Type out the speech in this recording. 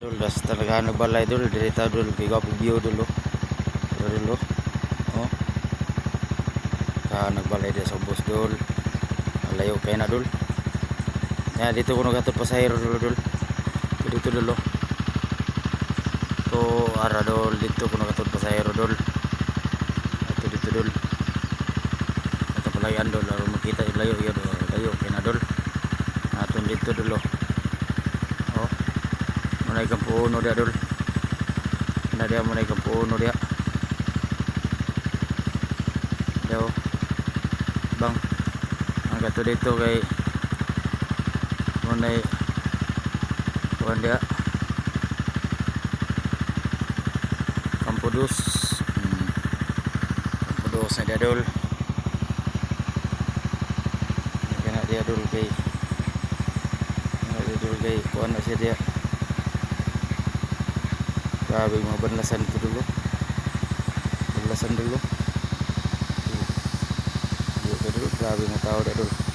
Dul, basta talaga balay dul, direta dul, bigaw view dul, oh. Pero dul, oh. Nagbalay dia sa bus dul. Malayo kay na dul. Ya dito ko nagatod pasahero dul. Dito dul, oh. To ara dul, dito ko nagatod pasahero dul. Ato dito dul. Ato palayan dul, aron makita yung layo yun, layo kay na dul. Ato dito dul, oh. Munay kang puno dia dul. Na dia munay kang puno dia. Daw. Bang. Ang gato dito kay munay kuan dia. Kampudus. Kampudus na dia dul. Kena dia dul kay. Dia dul kay kuan na siya dia. Grabe mga banlasan ito dulu. Banlasan dulu. Dulu, grabe mga tao dulu.